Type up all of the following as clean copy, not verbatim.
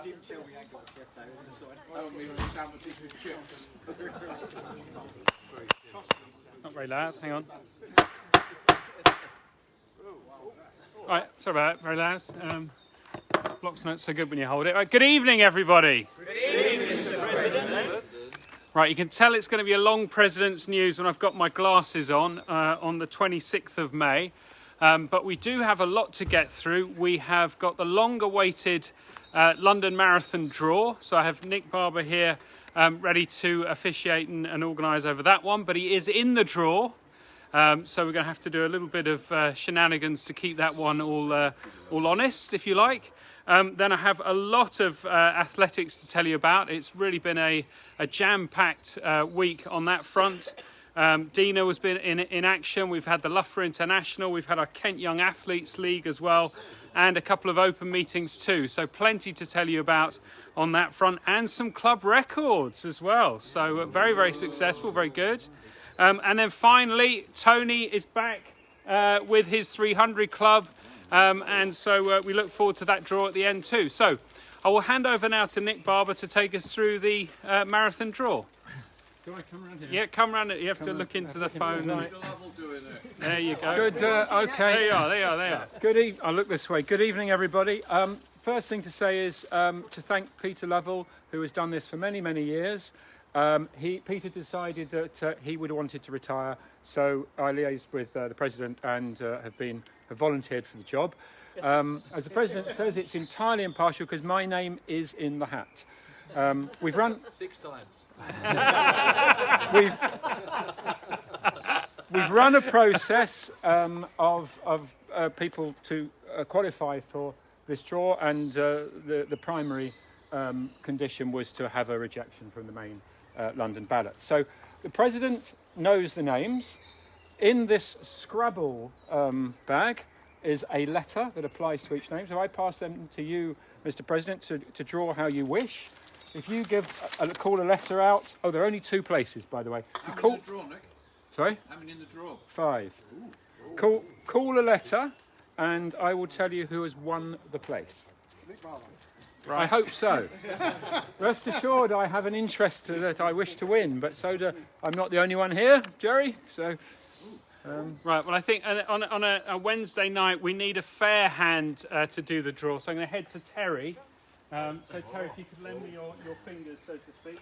didn't tell me I got a chef though on the side. Only sandwiches with chips. It's not very loud, hang on. Right, sorry about that, very loud. Block's not so good when you hold it. Right, good evening, everybody. Good evening, Mr. President. Right, you can tell it's going to be a long President's News when I've got my glasses on the 26th of May. But we do have a lot to get through. We have got the long-awaited London Marathon draw. So I have Nick Barber here ready to officiate and organise over that one. But he is in the draw. So we're going to have to do a little bit of shenanigans to keep that one all honest, if you like. Then I have a lot of athletics to tell you about. It's really been a jam-packed week on that front. Dina has been in action. We've had the Loughborough International. We've had our Kent Young Athletes League as well, and a couple of open meetings too. So plenty to tell you about on that front, and some club records as well. So very, very successful, very good. And then finally, Tony is back with his 300 club. And so we look forward to that draw at the end too. So I will hand over now to Nick Barber to take us through the marathon draw. Do I come around here? Yeah, come round it. You have to look into the phone. There you go. Good, okay. They are. Good I'll look this way. Good evening, everybody. First thing to say is to thank Peter Lovell, who has done this for many, many years. Peter decided that he would have wanted to retire, so I liaised with the President and have volunteered for the job. As the President says, it's entirely impartial because my name is in the hat. We've run 6 times. We've run a process of people to qualify for this draw, and the primary condition was to have a rejection from the main London ballot. So the President knows the names. In this Scrabble bag is a letter that applies to each name. So I pass them to you, Mr. President, to draw how you wish. If you call a letter out. Oh, there are only 2 places, by the way. How many in the draw, Nick? Sorry? How many in the draw? 5. Call a letter, and I will tell you who has won the place. Right. I hope so. Rest assured, I have an interest that I wish to win, but I'm not the only one here, Jerry. So, Right. Well, I think on a Wednesday night we need a fair hand to do the draw. So I'm going to head to Terry. So Terry, if you could lend me your fingers, so to speak.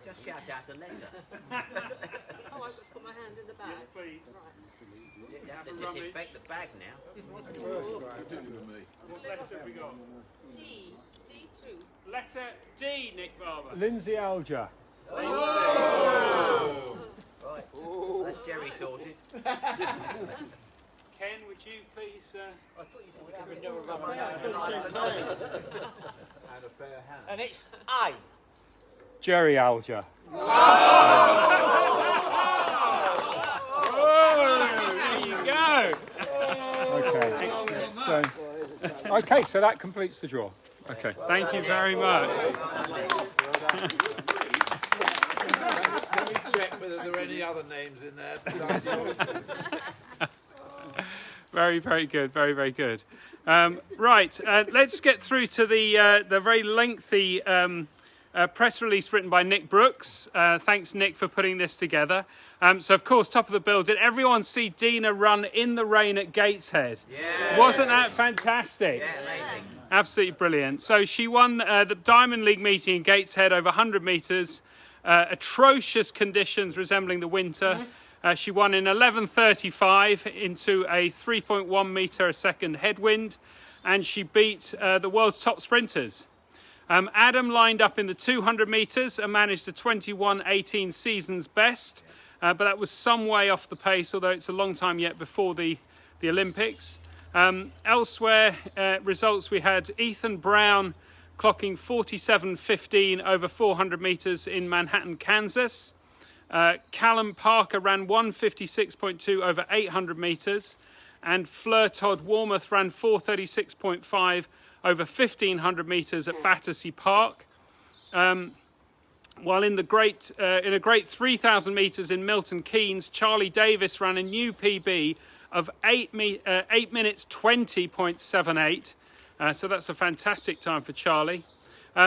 Just shout out a letter. Oh, I've got to put my hand in the bag. Yes, please. Right. You have to disinfect the bag now. What letter have we got? D. D2. Letter D, Nick Barber. Lindsay Alger. Oh. Right. That's Jerry sorted. Ken, would you please... I thought you said we could never rub my nose. And a fair hand. And it's I. Jerry Alger. Oh, there you go. Okay, so that completes the draw. Okay. Thank you very much. Can we check whether there are any other names in there besides yours? Very, very good. Very, very good. Right, let's get through to the very lengthy press release written by Nick Brooks. Thanks, Nick, for putting this together. So, of course, top of the bill, did everyone see Dina run in the rain at Gateshead? Yeah. Wasn't that fantastic? Yeah, amazing. Absolutely brilliant. So she won the Diamond League meeting in Gateshead over 100 metres. Atrocious conditions resembling the winter. She won in 11:35 into a 3.1 metre a second headwind, and she beat the world's top sprinters. Adam lined up in the 200 metres and managed a 21:18 season's best, but that was some way off the pace, although it's a long time yet before the Olympics. Elsewhere, results we had Ethan Brown clocking 47:15 over 400 metres in Manhattan, Kansas. Callum Parker ran 1:56.2 over 800 metres, and Fleur Todd Warmouth ran 4:36.5 over 1,500 metres at Battersea Park. While in a great 3,000 metres in Milton Keynes, Charlie Davis ran a new PB of 8 minutes 20.78. So that's a fantastic time for Charlie.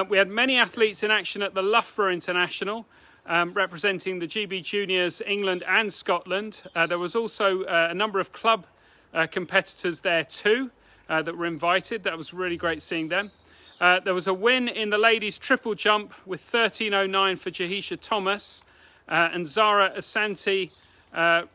We had many athletes in action at the Loughborough International, representing the GB Juniors, England and Scotland. There was also a number of club competitors there too that were invited. That was really great seeing them. There was a win in the ladies triple jump with 13.09 for Jahisha Thomas, and Zara Asante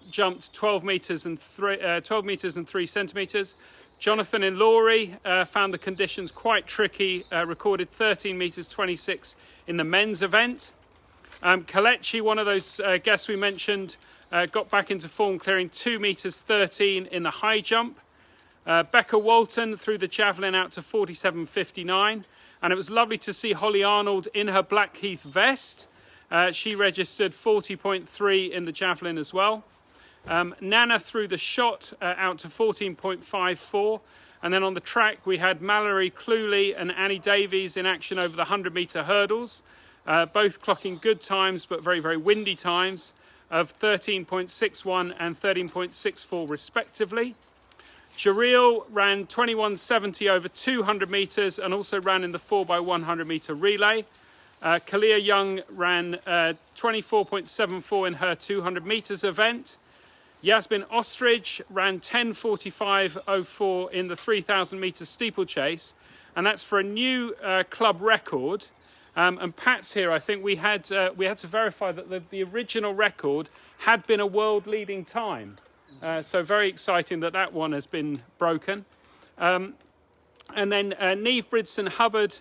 jumped 12 metres and 3 centimetres. Jonathan Ilori found the conditions quite tricky, recorded 13 metres 26 in the men's event. Kalechi, one of those guests we mentioned, got back into form, clearing 2 metres 13 in the high jump. Becca Walton threw the javelin out to 47.59, and it was lovely to see Hollie Arnold in her Blackheath vest. She registered 40.3 in the javelin as well. Nana threw the shot out to 14.54, and then on the track we had Mallory Cluley and Annie Davies in action over the 100-metre hurdles, both clocking good times but very, very windy times of 13.61 and 13.64 respectively. Jareel ran 21.70 over 200 metres and also ran in the 4x100 metre relay. Kalia Young ran 24.74 in her 200 metres event. Yasmin Ostrich ran 10.45.04 in the 3,000 metre steeplechase, and that's for a new club record. And Pat's here. I think we had to verify that the original record had been a world leading time. So very exciting that one has been broken. And then Neve Bridson Hubbard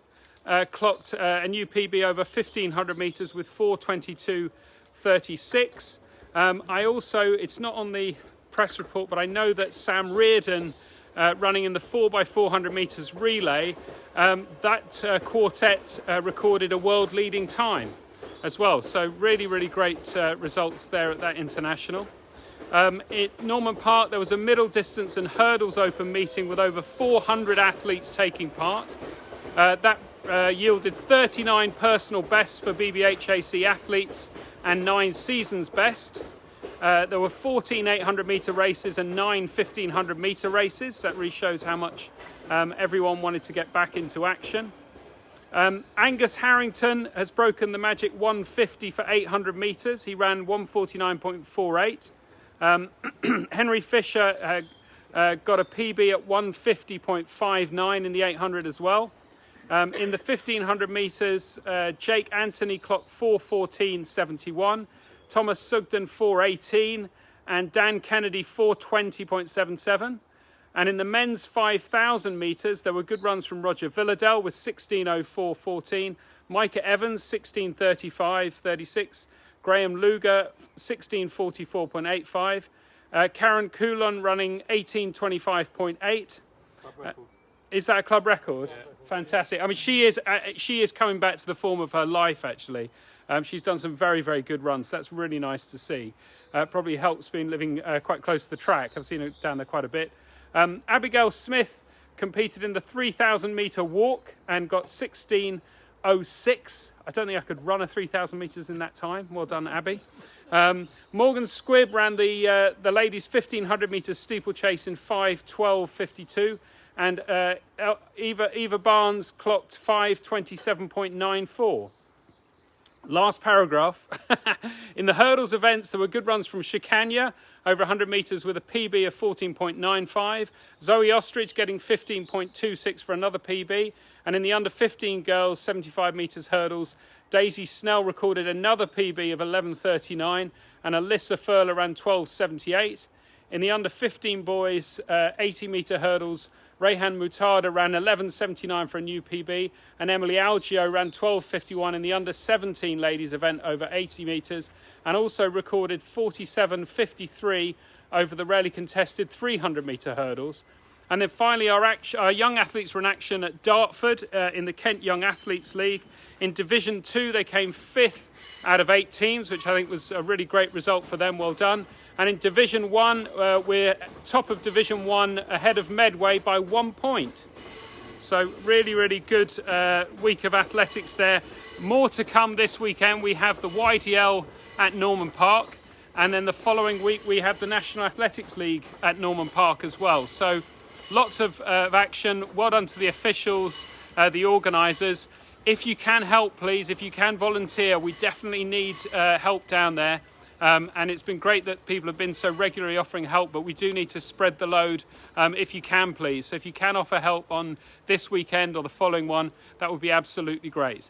clocked a new PB over 1,500 metres with 4:22.36. I also, it's not on the press report, but I know that Sam Reardon, running in the 4x400 metres relay, that quartet recorded a world leading time as well. So really, really great results there at that international. At Norman Park, there was a middle distance and hurdles open meeting with over 400 athletes taking part. That yielded 39 personal bests for BBHAC athletes and 9 seasons best. There were 14 800 metre races and 9 1,500 metre races. That really shows how much everyone wanted to get back into action. Angus Harrington has broken the magic 150 for 800 metres. He ran 149.48. Henry Fisher got a PB at 150.59 in the 800 as well. In the 1,500 metres, Jake Anthony clocked 4:14.71, Thomas Sugden 4:18, and Dan Kennedy 4:20.77. And in the men's 5,000 metres, there were good runs from Roger Villadell with 16:04.14, Micah Evans 16:35.36, Graham Luger 16:44.85, Karen Coulon running 18:25.8. Is that a club record? Yeah. Fantastic. I mean, she is coming back to the form of her life, actually. She's done some very, very good runs. That's really nice to see. Probably helps being living quite close to the track. I've seen her down there quite a bit. Abigail Smith competed in the 3,000 metre walk and got 16:06. I don't think I could run a 3,000 metres in that time. Well done, Abby. Morgan Squibb ran the ladies' 1,500 metres steeplechase in 5:12.52. And Eva Barnes clocked 5:27.94. Last paragraph. In the hurdles events, there were good runs from Chicania, over 100 metres with a PB of 14.95. Zoe Ostrich getting 15.26 for another PB. And in the under 15 girls, 75 metres hurdles, Daisy Snell recorded another PB of 11.39, and Alyssa Furler ran 12.78. In the under 15 boys, 80 metre hurdles, Rehan Mutada ran 11.79 for a new PB, and Emily Algio ran 12.51 in the under 17 ladies event over 80 metres, and also recorded 47.53 over the rarely contested 300 metre hurdles. And then finally, our young athletes were in action at Dartford in the Kent Young Athletes League. In Division 2, they came 5th out of 8 teams, which I think was a really great result for them. Well done. And in Division 1, we're top of Division 1 ahead of Medway by 1 point. So really, really good week of athletics there. More to come this weekend. We have the YDL at Norman Park. And then the following week, we have the National Athletics League at Norman Park as well. So lots of action. Well done to the officials, the organisers. If you can help, please, if you can volunteer, we definitely need help down there. And it's been great that people have been so regularly offering help, but we do need to spread the load if you can, please. So if you can offer help on this weekend or the following one, that would be absolutely great.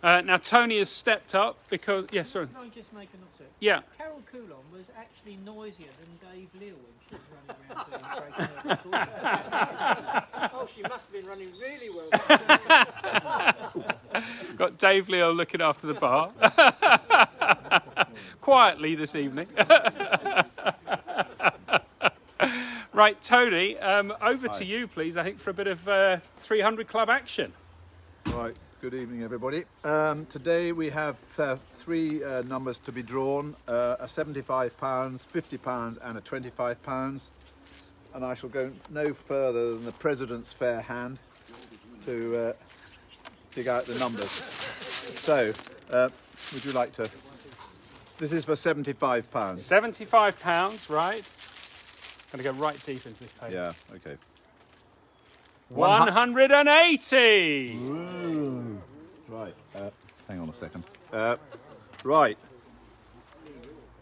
Now, Tony has stepped up because... Yes, sorry. Can I just make an observation? Yeah. Carol Coulon was actually noisier than Dave Leal when she was running around doing breaking. Oh, she must have been running really well. Got Dave Leal looking after the bar. Quietly this evening. Right, Tony, over to you, please, I think, for a bit of 300 Club action. Right, good evening, everybody. Today we have three numbers to be drawn, a £75, £50 and a £25. And I shall go no further than the President's fair hand to dig out the numbers. So, would you like to... This is for £75. £75, right. Going to go right deep into this page. Yeah, okay. 180! Ooh. Right, hang on a second. Right,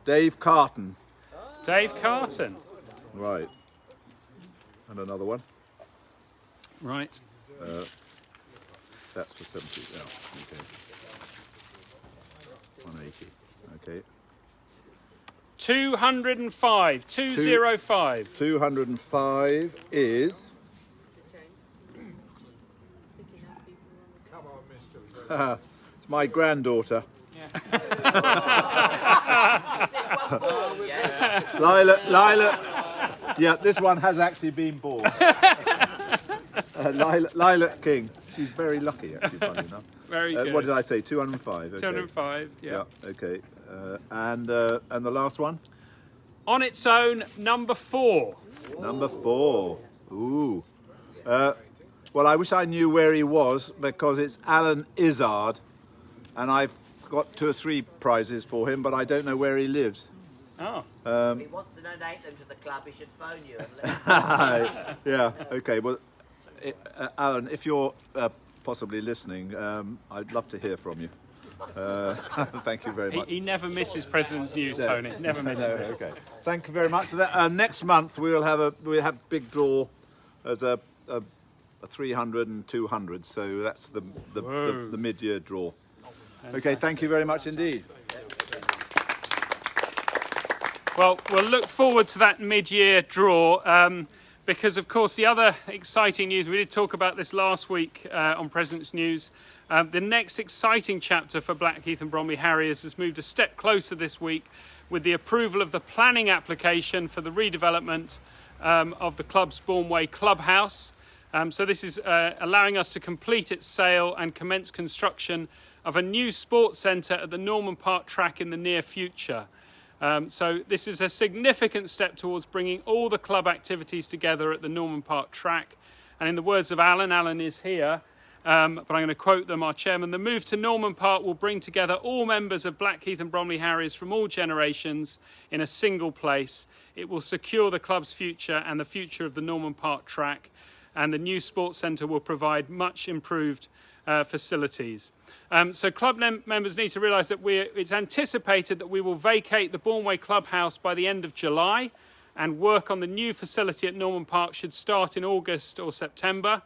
Dave Carton. Dave Carton. Right, and another one. Right. That's for 70. Yeah, okay. 180. Okay. 205. 205. 205 is. It's my granddaughter. Lila. Yeah, this one has actually been born. Lila King. She's very lucky, actually, funny enough. Very good. What did I say? 205. Okay. 205, yeah. Okay. And the last one? On its own, number 4. Number 4. Ooh. Well, I wish I knew where he was, because it's Alan Izzard, and I've got 2 or 3 prizes for him, but I don't know where he lives. Oh. If he wants to donate them to the club, he should phone you and let Yeah, okay. Well, Alan, if you're possibly listening, I'd love to hear from you. Thank you very much. He never misses President's News, Tony. Never misses it. Okay. Thank you very much for that. Next month we'll have big draw as a 300 and 200. So that's the mid-year draw. Okay. Thank you very much indeed. Well, we'll look forward to that mid-year draw because, of course, the other exciting news, we did talk about this last week on President's News, the next exciting chapter for Blackheath and Bromley Harriers has moved a step closer this week with the approval of the planning application for the redevelopment of the club's Bourneway clubhouse. So this is allowing us to complete its sale and commence construction of a new sports centre at the Norman Park track in the near future. So this is a significant step towards bringing all the club activities together at the Norman Park track. And in the words of Alan is here, but I'm going to quote them, our chairman, the move to Norman Park will bring together all members of Blackheath and Bromley Harriers from all generations in a single place. It will secure the club's future and the future of the Norman Park track. And the new sports centre will provide much improved facilities. So club members need to realise that it's anticipated that we will vacate the Bourneway clubhouse by the end of July, and work on the new facility at Norman Park should start in August or September.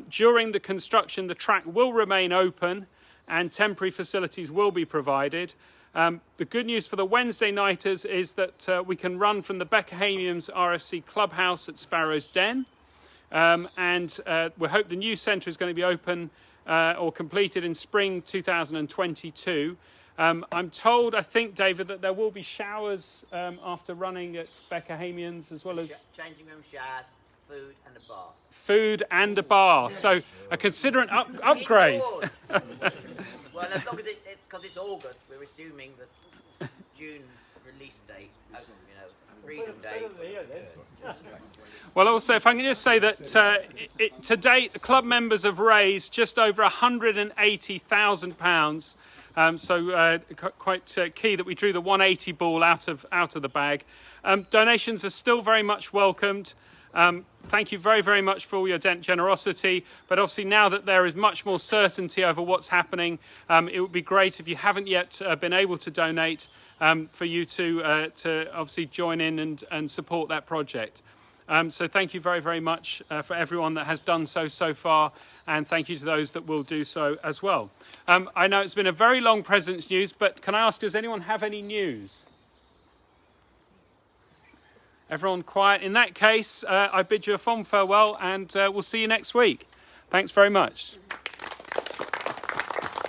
During the construction, the track will remain open and temporary facilities will be provided. The good news for the Wednesday nighters is that we can run from the Beckerhamians RFC clubhouse at Sparrow's Den. And we hope the new centre is going to be open or completed in spring 2022. I'm told, I think, David, that there will be showers after running at Beckerhamians, as well as changing room, showers, food and a bar. Food and a bar. Yes. So a considerate upgrade. Well, as long as because it's August, we're assuming that June's release date, Freedom Day. Well, also, if I can just say that to date, the club members have raised just over £180,000. So quite key that we drew the 180 ball out of the bag. Donations are still very much welcomed. thank you very, very much for all your generosity. But obviously now that there is much more certainty over what's happening, it would be great if you haven't yet been able to donate, for you to obviously join in and support that project. So thank you very, very much for everyone that has done so far, and thank you to those that will do so as well. I know it's been a very long President's News, but can I ask, does anyone have any news? Everyone quiet. In that case, I bid you a fond farewell, and we'll see you next week. Thanks very much.